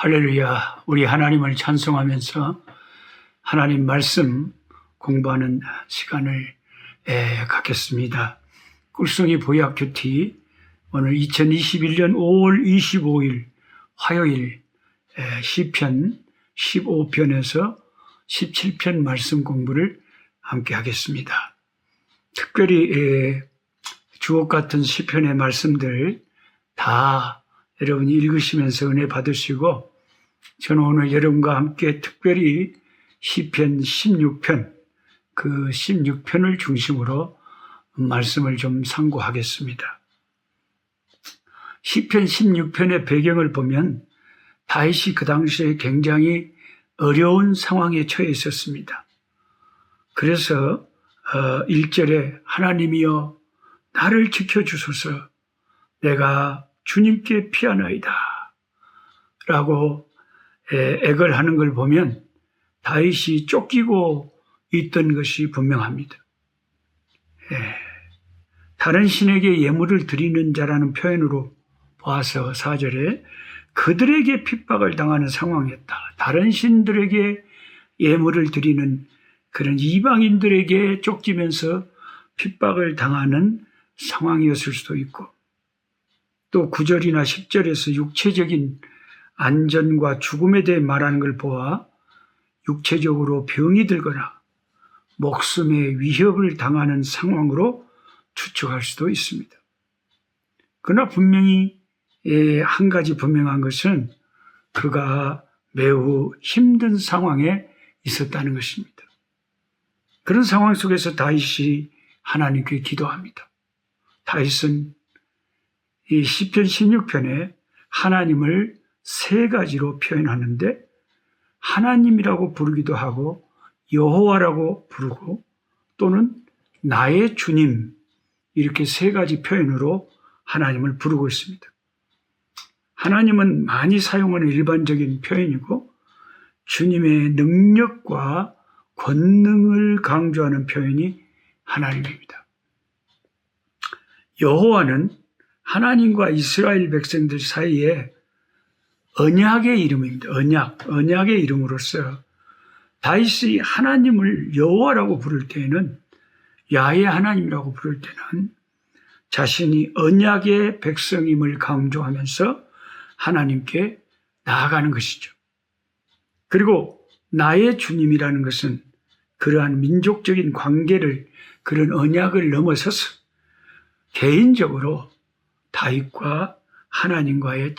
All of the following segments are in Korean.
할렐루야. 우리 하나님을 찬송하면서 하나님 말씀 공부하는 시간을 갖겠습니다. 꿀송이 보약 큐티 오늘 2021년 5월 25일 화요일 시편 15편에서 17편 말씀 공부를 함께 하겠습니다. 특별히 주옥 같은 시편의 말씀들 다 여러분이 읽으시면서 은혜 받으시고, 저는 오늘 여러분과 함께 특별히 시편 16편, 그 16편을 중심으로 말씀을 좀 상고하겠습니다. 시편 16편의 배경을 보면 다윗이 그 당시에 굉장히 어려운 상황에 처해 있었습니다. 그래서 1절에 하나님이여 나를 지켜주소서, 내가 주님께 피하나이다 라고 애걸하는 걸 보면 다윗이 쫓기고 있던 것이 분명합니다. 다른 신에게 예물을 드리는 자라는 표현으로 봐서 4절에 그들에게 핍박을 당하는 상황이었다. 다른 신들에게 예물을 드리는 그런 이방인들에게 쫓기면서 핍박을 당하는 상황이었을 수도 있고, 또 9절이나 10절에서 육체적인 안전과 죽음에 대해 말하는 걸 보아 육체적으로 병이 들거나 목숨에 위협을 당하는 상황으로 추측할 수도 있습니다. 그러나 분명히 한 가지 분명한 것은 그가 매우 힘든 상황에 있었다는 것입니다. 그런 상황 속에서 다윗이 하나님께 기도합니다. 다윗은 이 시편 16편에 하나님을 세 가지로 표현하는데, 하나님이라고 부르기도 하고 여호와라고 부르고 또는 나의 주님, 이렇게 세 가지 표현으로 하나님을 부르고 있습니다. 하나님은 많이 사용하는 일반적인 표현이고, 주님의 능력과 권능을 강조하는 표현이 하나님입니다. 여호와는 하나님과 이스라엘 백성들 사이에 언약의 이름입니다. 언약의 이름으로서 다윗이 하나님을 여호와라고 부를 때에는, 야훼 하나님이라고 부를 때는 자신이 언약의 백성임을 강조하면서 하나님께 나아가는 것이죠. 그리고 나의 주님이라는 것은 그러한 민족적인 관계를, 그런 언약을 넘어서서 개인적으로 다윗과 하나님과의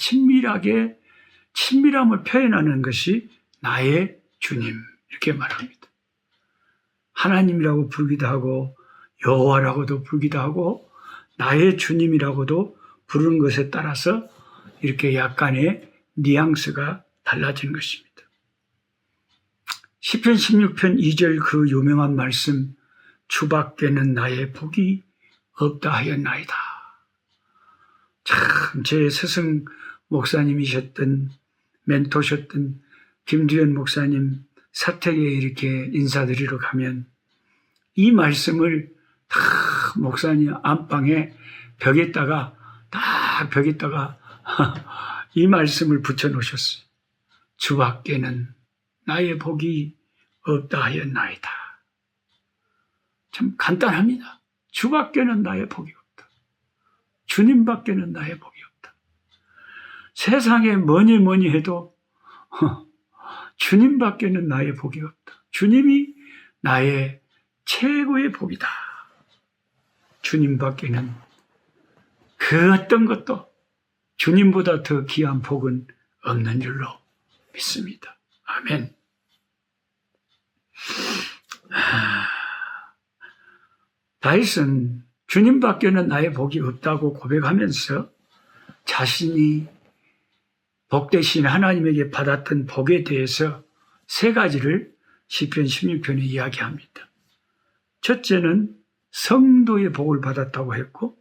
친밀함을 표현하는 것이 나의 주님, 이렇게 말합니다. 하나님이라고 부르기도 하고 여호와라고도 부르기도 하고 나의 주님이라고도 부르는 것에 따라서 이렇게 약간의 뉘앙스가 달라지는 것입니다. 시편 16편 2절 그 유명한 말씀, 주밖에는 나의 복이 없다 하였나이다. 참, 제 스승 목사님이셨던, 멘토셨던 김두현 목사님 사택에 이렇게 인사드리러 가면 이 말씀을 다 목사님 안방에 벽에다가 이 말씀을 붙여놓으셨어요. 주밖에는 나의 복이 없다 하였나이다. 참 간단합니다. 주밖에는 나의 복이 없다. 주님밖에는 나의 복이 없다. 세상에 뭐니 해도 주님밖에는 나의 복이 없다. 주님이 나의 최고의 복이다. 주님밖에는 그 어떤 것도 주님보다 더 귀한 복은 없는 줄로 믿습니다. 아멘. 다윗은 주님밖에는 나의 복이 없다고 고백하면서 자신이 복되신 하나님에게 받았던 복에 대해서 세 가지를 시편 16편에 이야기합니다. 첫째는 성도의 복을 받았다고 했고,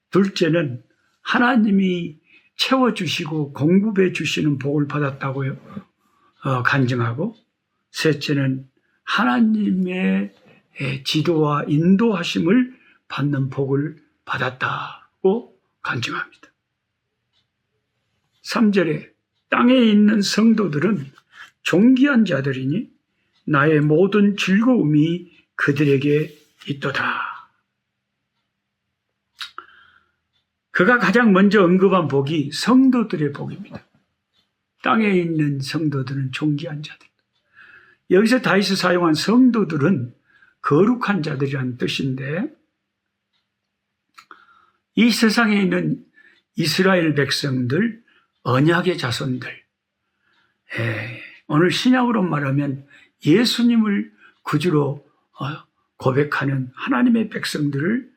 둘째는 하나님이 채워주시고 공급해 주시는 복을 받았다고 간증하고, 셋째는 하나님의 지도와 인도하심을 받는 복을 받았다고 간증합니다. 3절에 땅에 있는 성도들은 존귀한 자들이니 나의 모든 즐거움이 그들에게 있도다. 그가 가장 먼저 언급한 복이 성도들의 복입니다. 땅에 있는 성도들은 존귀한 자들. 여기서 다윗이 사용한 성도들은 거룩한 자들이라는 뜻인데, 이 세상에 있는 이스라엘 백성들, 언약의 자손들, 오늘 신약으로 말하면 예수님을 구주로 고백하는 하나님의 백성들을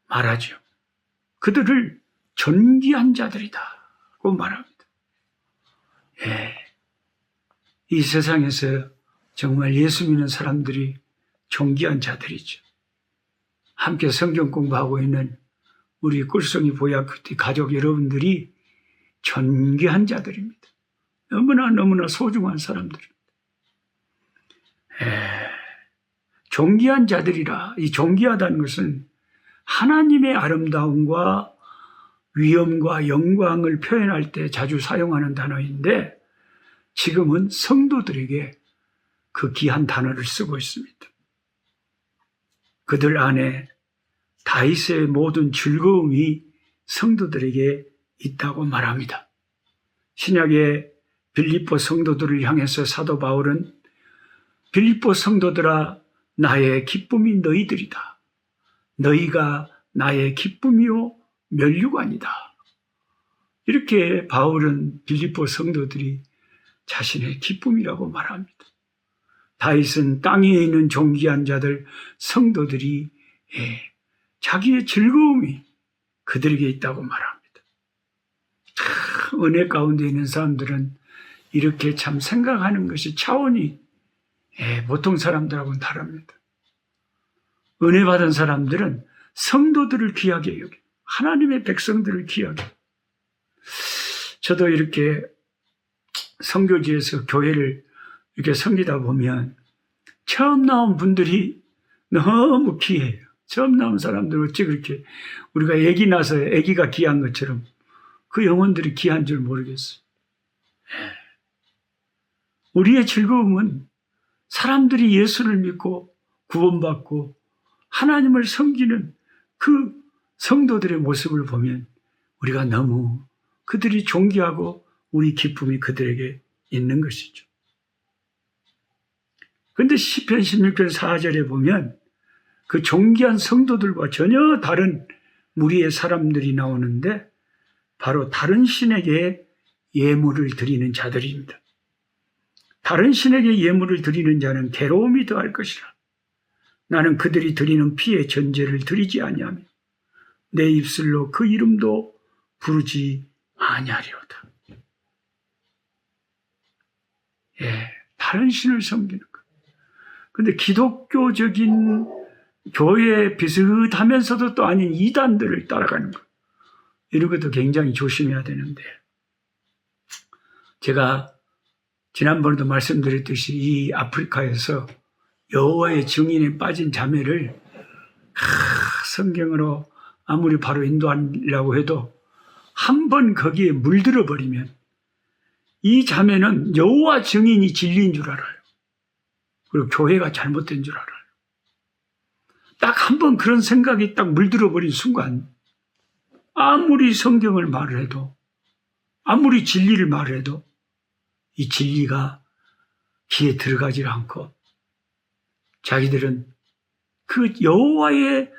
말하죠. 그들을 존귀한 자들이다고 말합니다. 이 세상에서 정말 예수 믿는 사람들이 존귀한 자들이죠. 함께 성경 공부하고 있는 우리 꿀송이 보약교회 가족 여러분들이 존귀한 자들입니다. 너무나 소중한 사람들입니다. 존귀한 자들이라. 이 존귀하다는 것은 하나님의 아름다움과 위엄과 영광을 표현할 때 자주 사용하는 단어인데, 지금은 성도들에게 그 귀한 단어를 쓰고 있습니다. 그들 안에 다윗의 모든 즐거움이 성도들에게 있다고 말합니다. 신약의 빌립보 성도들을 향해서 사도 바울은 빌립보 성도들아 나의 기쁨이 너희들이다. 너희가 나의 기쁨이요 면류관이다. 이렇게 바울은 빌립보 성도들이 자신의 기쁨이라고 말합니다. 다윗은 땅에 있는 존귀한 자들 성도들이 자기의 즐거움이 그들에게 있다고 말합니다. 은혜 가운데 있는 사람들은 이렇게 참 생각하는 것이 차원이 보통 사람들하고는 다릅니다. 은혜 받은 사람들은 성도들을 귀하게 여겨, 하나님의 백성들을 귀하게. 저도 이렇게 선교지에서 교회를 이렇게 섬기다 보면 처음 나온 분들이 너무 귀해요. 처음 나온 사람들 어찌 그렇게 우리가 아기 나서 아기가 귀한 것처럼 그 영혼들이 귀한 줄 모르겠어요. 우리의 즐거움은 사람들이 예수를 믿고 구원받고 하나님을 섬기는 그 성도들의 모습을 보면 우리가 너무 그들이 존귀하고 우리 기쁨이 그들에게 있는 것이죠. 그런데 시편 16편 4절에 보면 그 존귀한 성도들과 전혀 다른 무리의 사람들이 나오는데 바로 다른 신에게 예물을 드리는 자들입니다. 다른 신에게 예물을 드리는 자는 괴로움이 더할 것이라. 나는 그들이 드리는 피의 전제를 드리지 아니하며 내 입술로 그 이름도 부르지 아니하리로다. 다른 신을 섬기는 것. 근데 기독교적인 교회에 비슷하면서도 또 아닌 이단들을 따라가는 것. 이런 것도 굉장히 조심해야 되는데, 제가 지난번에도 말씀드렸듯이 이 아프리카에서 여호와의 증인에 빠진 자매를 성경으로 아무리 바로 인도하려고 해도 한 번 거기에 물들어 버리면 이 자매는 여호와 증인이 진리인 줄 알아요. 그리고 교회가 잘못된 줄 알아요. 딱 한 번 그런 생각이 딱 물들어 버린 순간 아무리 성경을 말을 해도, 아무리 진리를 말해도 이 진리가 귀에 들어가지 않고 자기들은 그 여호와의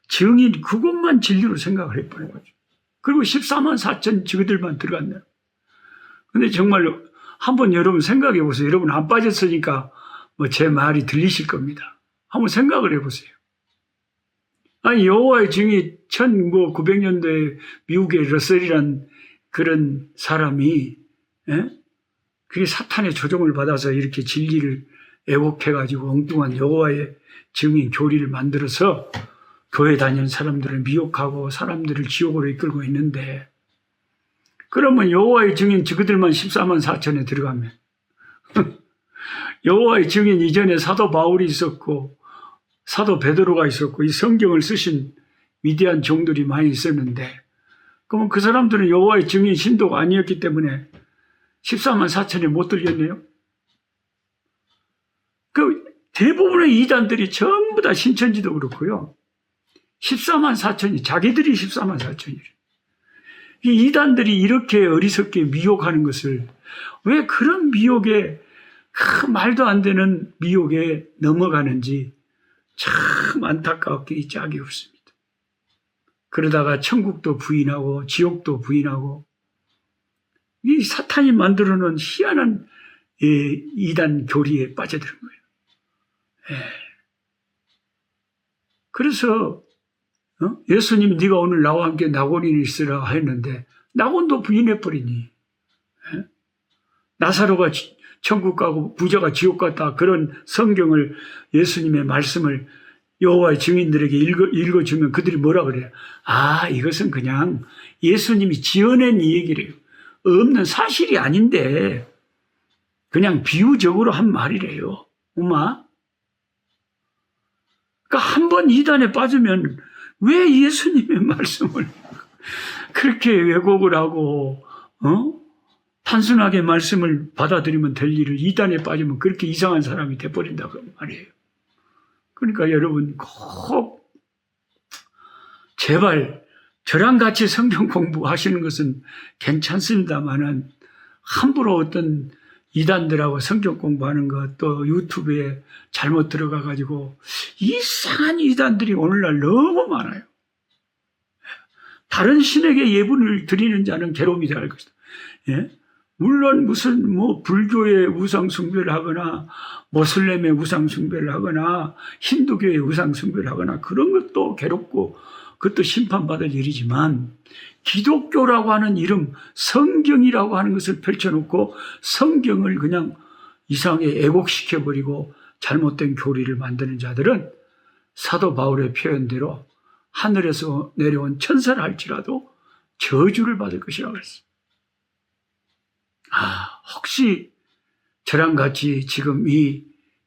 증인 그것만 진리로 생각을 해버린 거죠. 그리고 14만 4천 저들만 들어갔네요. 근데 정말로 한번 여러분 생각해 보세요. 여러분 안 빠졌으니까 제 말이 들리실 겁니다. 한번 생각을 해보세요. 아니 여호와의 증인 1900년도에 미국의 러셀이란 그런 사람이 그게 사탄의 조종을 받아서 이렇게 진리를 애곡해가지고 엉뚱한 여호와의 증인 교리를 만들어서 교회 다니는 사람들을 미혹하고 사람들을 지옥으로 이끌고 있는데, 그러면 여호와의 증인 그들만 14만 4천에 들어가면 여호와의 증인 이전에 사도 바울이 있었고 사도 베드로가 있었고 이 성경을 쓰신 위대한 종들이 많이 있었는데, 그러면 그 사람들은 여호와의 증인 신도가 아니었기 때문에 14만 4천에 못 들겠네요. 그 대부분의 이단들이 전부 다 신천지도 그렇고요. 14만 4천이 자기들이 14만 4천이래요. 이 이단들이 이렇게 어리석게 미혹하는 것을 왜 그런 미혹에 그 말도 안 되는 미혹에 넘어가는지 참 안타깝게 이 짝이 없습니다. 그러다가 천국도 부인하고 지옥도 부인하고 이 사탄이 만들어 놓은 희한한 이단 교리에 빠져드는 거예요. 그래서 예수님이 네가 오늘 나와 함께 낙원이 있으라 했는데 낙원도 부인해버리니 나사로가 천국 가고 부자가 지옥 갔다 그런 성경을 예수님의 말씀을 여호와의 증인들에게 읽어주면 그들이 뭐라 그래요? 아, 이것은 그냥 예수님이 지어낸 이 얘기래요. 없는 사실이 아닌데 그냥 비유적으로 한 말이래요. 엄마. 그러니까 한 번 이단에 빠지면 왜 예수님의 말씀을 그렇게 왜곡을 하고 단순하게 말씀을 받아들이면 될 일을 이단에 빠지면 그렇게 이상한 사람이 돼버린다고 말이에요. 그러니까 여러분 꼭 제발 저랑 같이 성경 공부하시는 것은 괜찮습니다만은 함부로 어떤 이단들하고 성경 공부하는 것 또 유튜브에 잘못 들어가가지고 이상한 이단들이 오늘날 너무 많아요. 다른 신에게 예분을 드리는 자는 괴로움이 될 것이다. 예? 물론 무슨 불교의 우상 숭배를 하거나 모슬렘의 우상 숭배를 하거나 힌두교의 우상 숭배를 하거나 그런 것도 괴롭고 그것도 심판받을 일이지만 기독교라고 하는 이름, 성경이라고 하는 것을 펼쳐놓고 성경을 그냥 이상하게 애곡시켜버리고 잘못된 교리를 만드는 자들은 사도 바울의 표현대로 하늘에서 내려온 천사를 할지라도 저주를 받을 것이라고 했어요. 혹시 저랑 같이 지금 이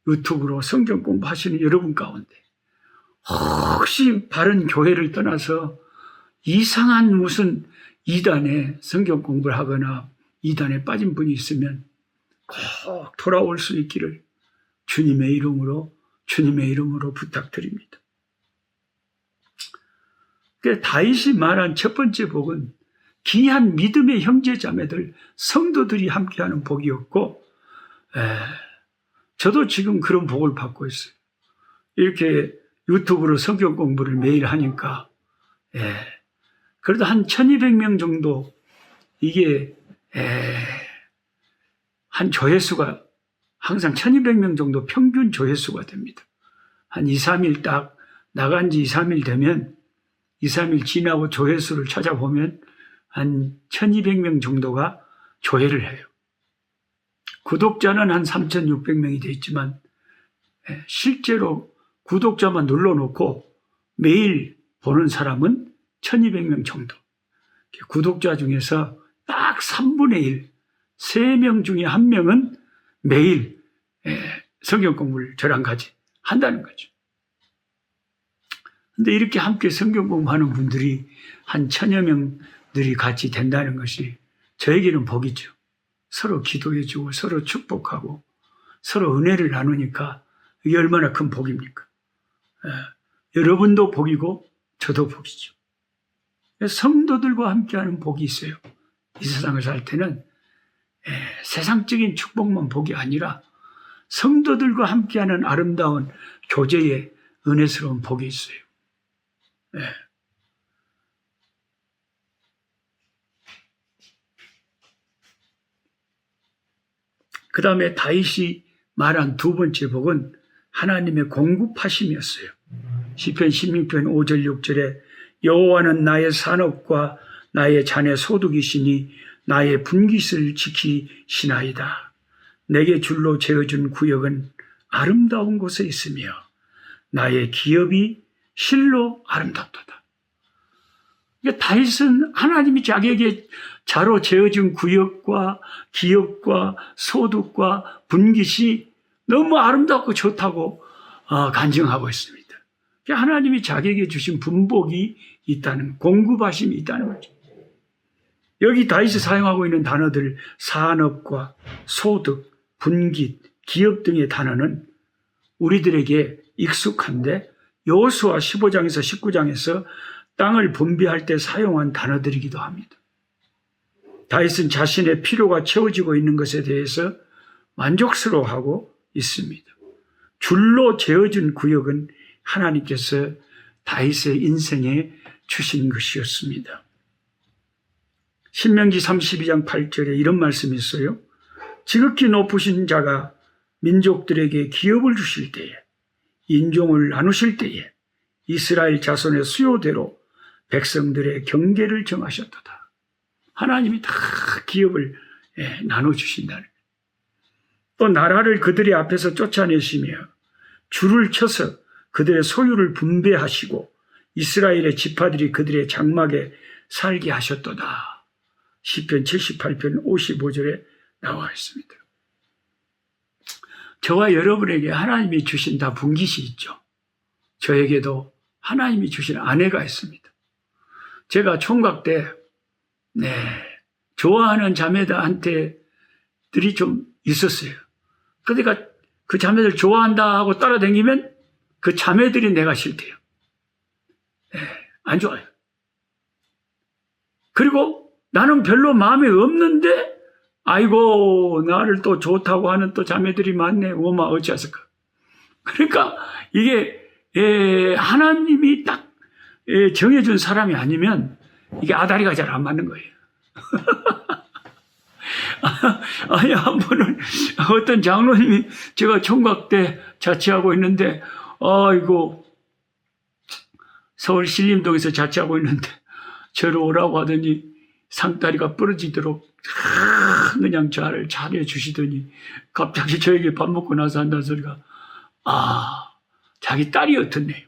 유튜브로 성경 공부하시는 여러분 가운데 혹시 바른 교회를 떠나서 이상한 무슨 이단에 성경 공부를 하거나 이단에 빠진 분이 있으면 꼭 돌아올 수 있기를 주님의 이름으로 부탁드립니다. 다윗이 말한 첫 번째 복은 귀한 믿음의 형제 자매들 성도들이 함께하는 복이었고 저도 지금 그런 복을 받고 있어요. 이렇게 유튜브로 성경 공부를 매일 하니까 그래도 한 1200명 정도 이게 한 조회수가 항상 1200명 정도 평균 조회수가 됩니다. 한 2, 3일 딱 나간 지 2, 3일 되면 2, 3일 지나고 조회수를 찾아보면 한 1200명 정도가 조회를 해요. 구독자는 한 3600명이 돼 있지만 실제로 구독자만 눌러놓고 매일 보는 사람은 1200명 정도. 구독자 중에서 딱 3분의 1, 3명 중에 1명은 매일 성경 공부를 저랑 같이 한다는 거죠. 근데 이렇게 함께 성경 공부하는 분들이 한 1000여 명들이 같이 된다는 것이 저에게는 복이죠. 서로 기도해주고 서로 축복하고 서로 은혜를 나누니까 이게 얼마나 큰 복입니까? 여러분도 복이고 저도 복이죠. 성도들과 함께하는 복이 있어요. 이 세상을 살 때는 세상적인 축복만 복이 아니라 성도들과 함께하는 아름다운 교제의 은혜스러운 복이 있어요. 그 다음에 다윗이 말한 두 번째 복은 하나님의 공급하심이었어요. 시편 16편 5절 6절에 여호와는 나의 산업과 나의 잔의 소득이시니 나의 분깃을 지키시나이다. 내게 줄로 재어준 구역은 아름다운 곳에 있으며 나의 기업이 실로 아름답도다. 다윗은 하나님이 자기에게 자로 재어준 구역과 기업과 소득과 분깃이 너무 아름답고 좋다고 간증하고 있습니다. 하나님이 자기에게 주신 분복이 있다는, 공급하심이 있다는 거죠. 여기 다윗이 사용하고 있는 단어들 산업과 소득, 분깃, 기업 등의 단어는 우리들에게 익숙한데 여호수아 15장에서 19장에서 땅을 분배할 때 사용한 단어들이기도 합니다. 다윗은 자신의 필요가 채워지고 있는 것에 대해서 만족스러워하고 있습니다. 줄로 재어준 구역은 하나님께서 다윗의 인생에 주신 것이었습니다. 신명기 32장 8절에 이런 말씀이 있어요. 지극히 높으신 자가 민족들에게 기업을 주실 때에, 인종을 나누실 때에 이스라엘 자손의 수요대로 백성들의 경계를 정하셨도다. 하나님이 다 기업을 나눠주신다는. 또 나라를 그들의 앞에서 쫓아내시며 줄을 쳐서 그들의 소유를 분배하시고 이스라엘의 지파들이 그들의 장막에 살게 하셨도다. 시편 78편 55절에 나와 있습니다. 저와 여러분에게 하나님이 주신 다 분깃이 있죠. 저에게도 하나님이 주신 아내가 있습니다. 제가 총각 때 좋아하는 자매들한테들이 좀 있었어요. 그러니까 그 자매들 좋아한다 하고 따라다니면 그 자매들이 내가 싫대요. 안 좋아요. 그리고 나는 별로 마음에 없는데 아이고 나를 또 좋다고 하는 또 자매들이 많네. 어마 어찌하실까. 그러니까 이게 하나님이 딱 정해준 사람이 아니면 이게 아다리가 잘 안 맞는 거예요. 아니 한 번은 어떤 장로님이 제가 총각 때 자취하고 있는데 아이고 서울 신림동에서 자취하고 있는데 저를 오라고 하더니 상다리가 부러지도록 그냥 저를 잘해주시더니 갑자기 저에게 밥 먹고 나서 한다는 소리가 자기 딸이 어떻네요.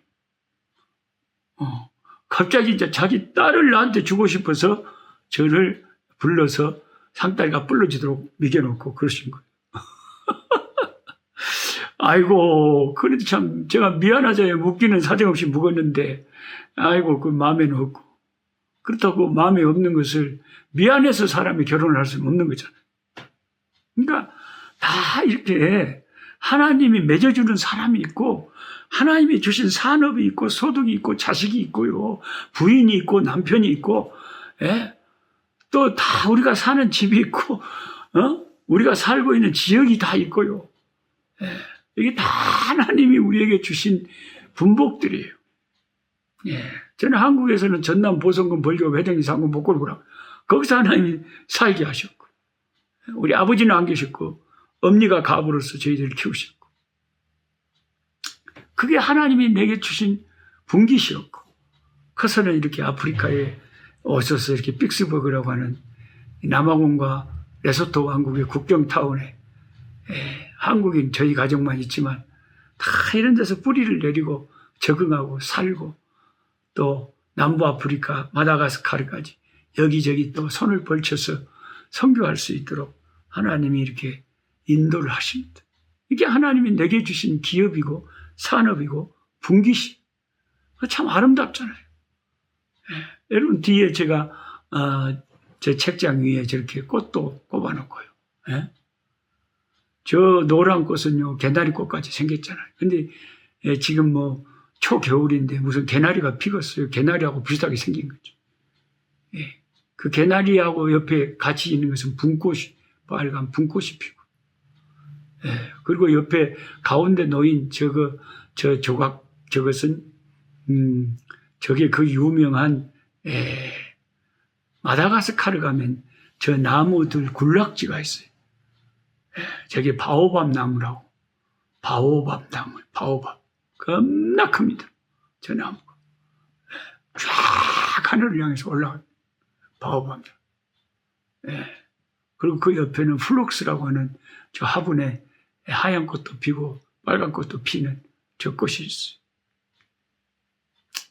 갑자기 이제 자기 딸을 나한테 주고 싶어서 저를 불러서 상다리가 부러지도록 먹여놓고 그러신 거예요. 아이고, 그래도 참 제가 미안하잖아요. 묻기는 사정없이 묵었는데 아이고 그 마음에는 없고. 그렇다고 마음에 없는 것을 미안해서 사람이 결혼을 할 수는 없는 거잖아요. 그러니까 다 이렇게 하나님이 맺어주는 사람이 있고 하나님이 주신 산업이 있고 소득이 있고 자식이 있고요. 부인이 있고 남편이 있고 또 다 우리가 사는 집이 있고 우리가 살고 있는 지역이 다 있고요. 이게 다 하나님이 우리에게 주신 분복들이에요. 저는 한국에서는 전남 보성군 벌교 회장리 상군 목골구랑 거기서 하나님이 살게 하셨고 우리 아버지는 안 계셨고 엄니가 가부로서 저희들을 키우셨고 그게 하나님이 내게 주신 분깃이었고 커서는 이렇게 아프리카에 오셔서 이렇게 픽스버그라고 하는 남아공과 레소토 왕국의 국경타운에 한국인 저희 가족만 있지만 다 이런 데서 뿌리를 내리고 적응하고 살고 또 남부 아프리카 마다가스카르까지 여기저기 또 손을 벌쳐서 선교할 수 있도록 하나님이 이렇게 인도를 하십니다. 이게 하나님이 내게 주신 기업이고 산업이고 분깃이 참 아름답잖아요. 여러분 뒤에 제가 제 책장 위에 저렇게 꽃도 꼽아놓고요. 저 노란 꽃은요 개나리꽃까지 생겼잖아요. 근데 지금 뭐 초겨울인데 무슨 개나리가 피었어요. 개나리하고 비슷하게 생긴 거죠. 그 개나리하고 옆에 같이 있는 것은 분꽃이 빨간 분꽃이 피고 그리고 옆에 가운데 놓인 저 조각 저것은 저게 그 유명한 마다가스카르 가면 저 나무들 군락지가 있어요. 저게 바오밥 나무라고. 바오밥 나무, 바오밥. 겁나 큽니다. 저 나무가. 쫙 하늘을 향해서 올라가요. 바오밥 나무. 그리고 그 옆에는 플룩스라고 하는 저 화분에 하얀 꽃도 피고 빨간 꽃도 피는 저 꽃이 있어요.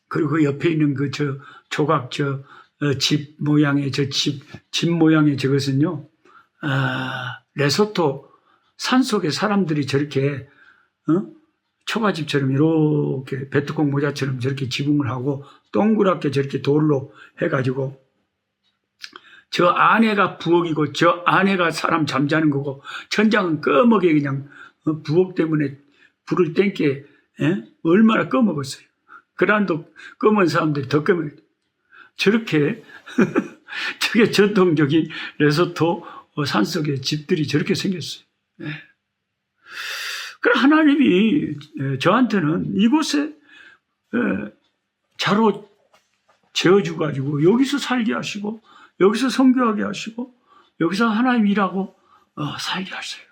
그리고 그 옆에 있는 그 조각 집 모양의 집 모양의 저것은요, 레소토 산속에 사람들이 저렇게, 초가집처럼 이렇게 베트콩 모자처럼 저렇게 지붕을 하고 동그랗게 저렇게 돌로 해가지고 저 안에가 부엌이고 저 안에가 사람 잠자는 거고 천장은 꺼먹게 그냥 부엌 때문에 불을 땡게 얼마나 꺼먹었어요. 그란도 검은 사람들이 더 꺼먹어요. 저렇게 저게 전통적인 레소토 산속의 집들이 저렇게 생겼어요. 그럼 하나님이 저한테는 이곳에 자로 재워주가지고 여기서 살게 하시고 여기서 선교하게 하시고 여기서 하나님 일하고 살게 하세요.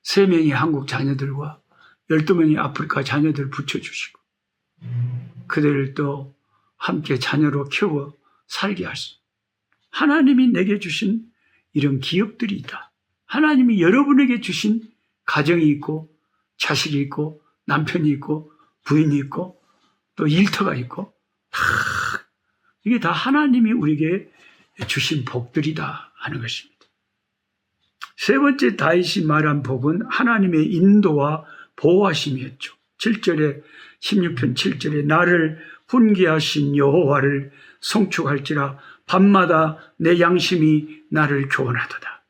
3명의 한국 자녀들과 12명의 아프리카 자녀들 붙여주시고 그들을 또 함께 자녀로 키워 살게 하시고 하나님이 내게 주신 이런 기업들이 있다. 하나님이 여러분에게 주신 가정이 있고 자식이 있고 남편이 있고 부인이 있고 또 일터가 있고 이게 다 하나님이 우리에게 주신 복들이다 하는 것입니다. 세 번째 다윗이 말한 복은 하나님의 인도와 보호하심이었죠. 7절에 16편 7절에 나를 훈계하신 여호와를 송축할지라 밤마다 내 양심이 나를 교훈하도다.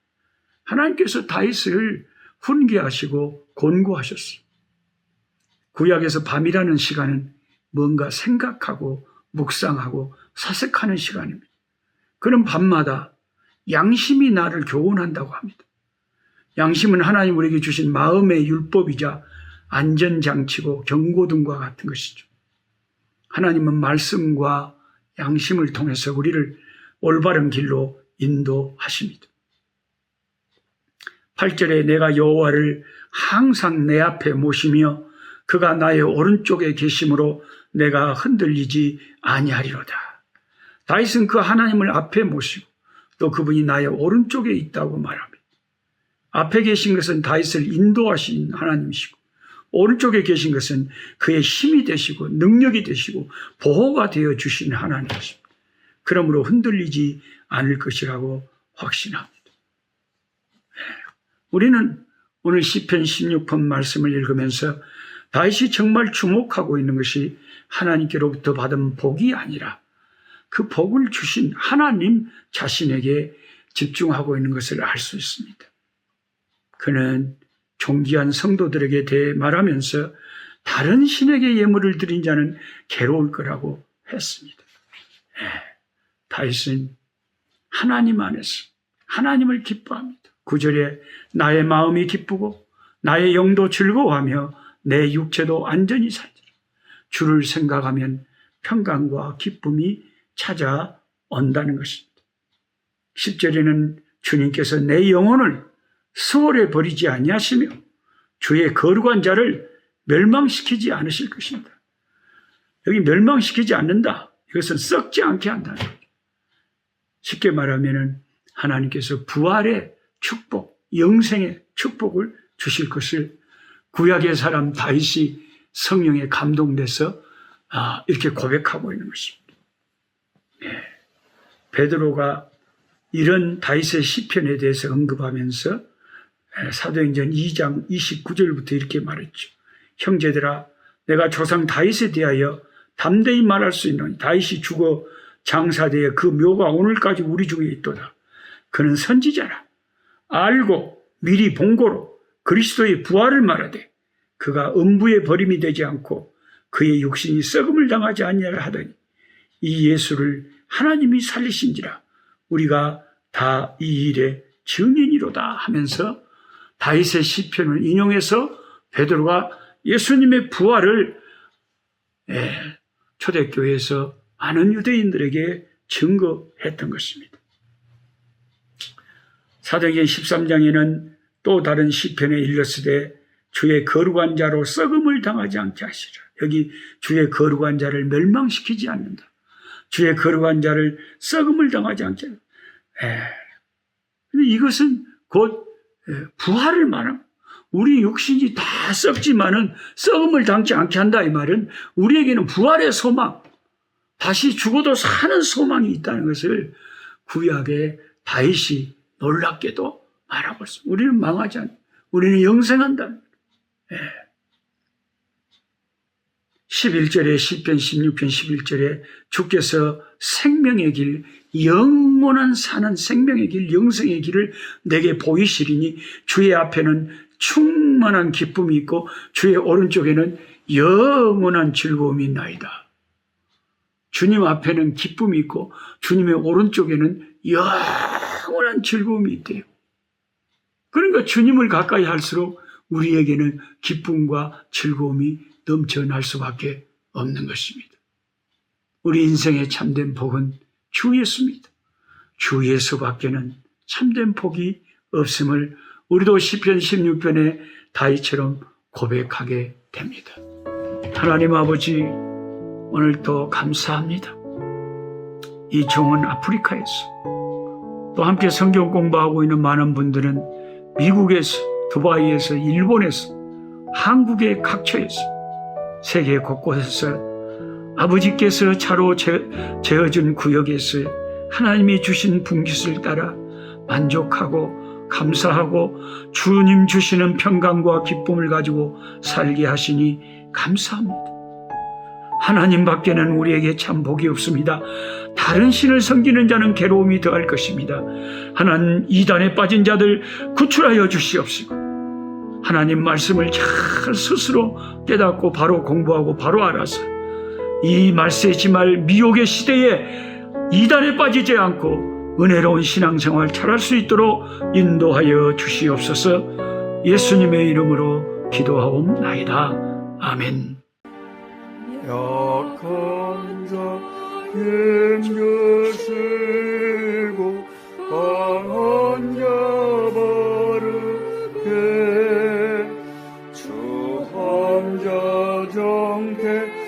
하나님께서 다윗을 훈계하시고 권고하셨어요. 구약에서 밤이라는 시간은 뭔가 생각하고 묵상하고 사색하는 시간입니다. 그럼 밤마다 양심이 나를 교훈한다고 합니다. 양심은 하나님 우리에게 주신 마음의 율법이자 안전장치고 경고등과 같은 것이죠. 하나님은 말씀과 양심을 통해서 우리를 올바른 길로 인도하십니다. 8절에 내가 여호와를 항상 내 앞에 모시며 그가 나의 오른쪽에 계심으로 내가 흔들리지 아니하리로다. 다윗은 그 하나님을 앞에 모시고 또 그분이 나의 오른쪽에 있다고 말합니다. 앞에 계신 것은 다윗을 인도하신 하나님이시고 오른쪽에 계신 것은 그의 힘이 되시고 능력이 되시고 보호가 되어 주신 하나님이십니다. 그러므로 흔들리지 않을 것이라고 확신합니다. 우리는 오늘 시편 16편 말씀을 읽으면서 다윗이 정말 주목하고 있는 것이 하나님께로부터 받은 복이 아니라 그 복을 주신 하나님 자신에게 집중하고 있는 것을 알 수 있습니다. 그는 존귀한 성도들에게 대해 말하면서 다른 신에게 예물을 드린 자는 괴로울 거라고 했습니다. 다윗은 하나님 안에서 하나님을 기뻐합니다. 9절에 나의 마음이 기쁘고 나의 영도 즐거워하며 내 육체도 안전히 살리라. 주를 생각하면 평강과 기쁨이 찾아온다는 것입니다. 10절에는 주님께서 내 영혼을 수월에 버리지 아니하시며 주의 거룩한 자를 멸망시키지 않으실 것입니다. 여기 멸망시키지 않는다. 이것은 썩지 않게 한다는 거죠. 쉽게 말하면 하나님께서 부활의 축복, 영생의 축복을 주실 것을 구약의 사람 다윗이 성령에 감동돼서 이렇게 고백하고 있는 것입니다. 베드로가 이런 다윗의 시편에 대해서 언급하면서 사도행전 2장 29절부터 이렇게 말했죠. 형제들아 내가 조상 다윗에 대하여 담대히 말할 수 있노니 다윗이 죽어 장사되어 그 묘가 오늘까지 우리 중에 있도다. 그는 선지자라. 알고 미리 본고로 그리스도의 부활을 말하되 그가 음부의 버림이 되지 않고 그의 육신이 썩음을 당하지 아니하라 하더니 이 예수를 하나님이 살리신지라 우리가 다 이 일의 증인이로다 하면서 다윗의 시편을 인용해서 베드로가 예수님의 부활을 초대교회에서 많은 유대인들에게 증거했던 것입니다. 사도행전 13장에는 또 다른 시편에 일렀으되 주의 거룩한 자로 썩음을 당하지 않게 하시라. 여기 주의 거룩한 자를 멸망시키지 않는다. 주의 거룩한 자를 썩음을 당하지 않게 한다. 근데 이것은 곧 부활을 말합니다. 우리 육신이 다 썩지만은 썩음을 당치 않게 한다 이 말은 우리에게는 부활의 소망, 다시 죽어도 사는 소망이 있다는 것을 구약의 다윗이 놀랍게도 말하고 있습니다. 우리는 망하지 않는다. 우리는 영생한다. 11절에 시편 16편 11절에 주께서 생명의 길, 영원한 사는 생명의 길, 영생의 길을 내게 보이시리니 주의 앞에는 충만한 기쁨이 있고 주의 오른쪽에는 영원한 즐거움이 있나이다. 주님 앞에는 기쁨이 있고 주님의 오른쪽에는 영원한 즐거움이 있대요. 그러니까 주님을 가까이 할수록 우리에게는 기쁨과 즐거움이 넘쳐날 수밖에 없는 것입니다. 우리 인생의 참된 복은 주 예수입니다. 주 예수밖에는 참된 복이 없음을 우리도 시편 16편의 다윗처럼 고백하게 됩니다. 하나님 아버지, 오늘도 감사합니다. 이 종은 아프리카에서, 또 함께 성경 공부하고 있는 많은 분들은 미국에서, 두바이에서, 일본에서, 한국의 각처에서, 세계 곳곳에서 아버지께서 차로 재어준 구역에서 하나님이 주신 분깃을 따라 만족하고 감사하고 주님 주시는 평강과 기쁨을 가지고 살게 하시니 감사합니다. 하나님 밖에는 우리에게 참 복이 없습니다. 다른 신을 섬기는 자는 괴로움이 더할 것입니다. 하나님, 이단에 빠진 자들 구출하여 주시옵시고 하나님 말씀을 잘 스스로 깨닫고 바로 공부하고 바로 알아서 이 말세지말 미혹의 시대에 이단에 빠지지 않고 은혜로운 신앙생활 잘할 수 있도록 인도하여 주시옵소서. 예수님의 이름으로 기도하옵나이다. 아멘. 약한 자 힘주시고 강한 자 바르게 주 함자 정태